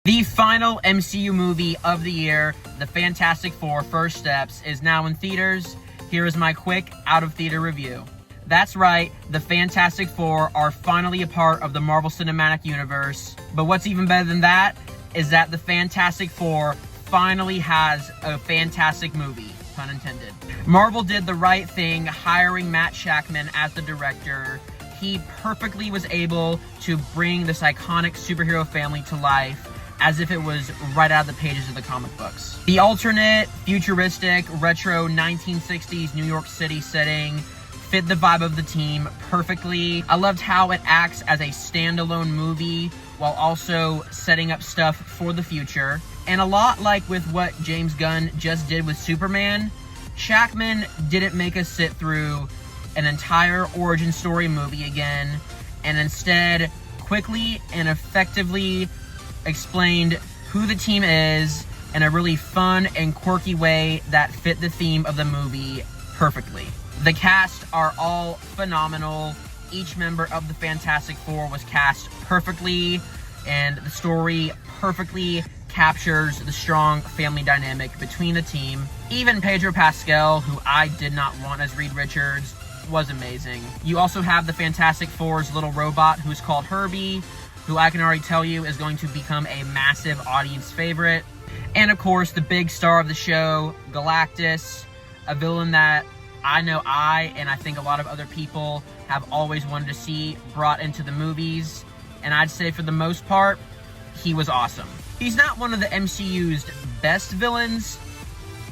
The final MCU movie of the year, The Fantastic Four: First Steps, is now in theaters. Here is my quick out-of-theater review. That's right, the Fantastic Four are finally a part of the Marvel Cinematic Universe. But what's even better than that is that the Fantastic Four finally has a fantastic movie, pun intended. Marvel did the right thing hiring Matt Shakman as the director. He perfectly was able to bring this iconic superhero family to life as if it was right out of the pages of the comic books. The alternate, futuristic, retro 1960s New York City setting fit the vibe of the team perfectly. I loved how it acts as a standalone movie while also setting up stuff for the future. And a lot like with what James Gunn just did with Superman, Shakman didn't make us sit through an entire origin story movie again, and instead quickly and effectively explained who the team is in a really fun and quirky way that fit the theme of the movie perfectly. The cast are all phenomenal. Each member of the Fantastic Four was cast perfectly, and the story perfectly captures the strong family dynamic between the team. Even Pedro Pascal, who I did not want as Reed Richards, was amazing. You also have the Fantastic Four's little robot, who's called Herbie, who I can already tell you is going to become a massive audience favorite. And of course, the big star of the show, Galactus, a villain that I know and I think a lot of other people have always wanted to see brought into the movies. And I'd say for the most part, he was awesome. He's not one of the MCU's best villains,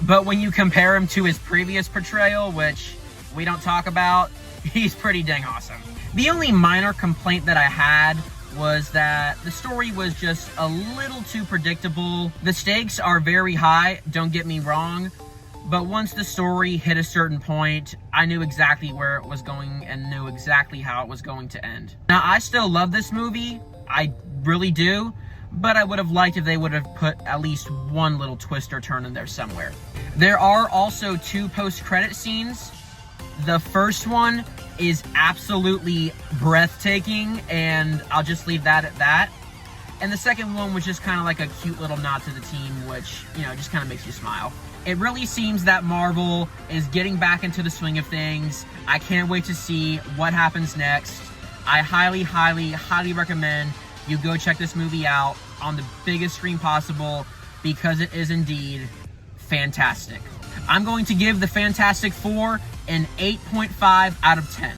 but when you compare him to his previous portrayal, which we don't talk about, he's pretty dang awesome. The only minor complaint that I had was that the story was just a little too predictable. The stakes are very high, don't get me wrong, but once the story hit a certain point, I knew exactly where it was going and knew exactly how it was going to end. Now, I still love this movie, I really do, but I would have liked if they would have put at least one little twist or turn in there somewhere. There are also 2 post-credit scenes. The first one is absolutely breathtaking, and I'll just leave that at that. And the second one was just kind of like a cute little nod to the team, which, you know, just kind of makes you smile. It really seems that Marvel is getting back into the swing of things. I can't wait to see what happens next. I highly, highly, highly recommend you go check this movie out on the biggest screen possible, because it is indeed fantastic. I'm going to give the Fantastic Four an 8.5 out of 10.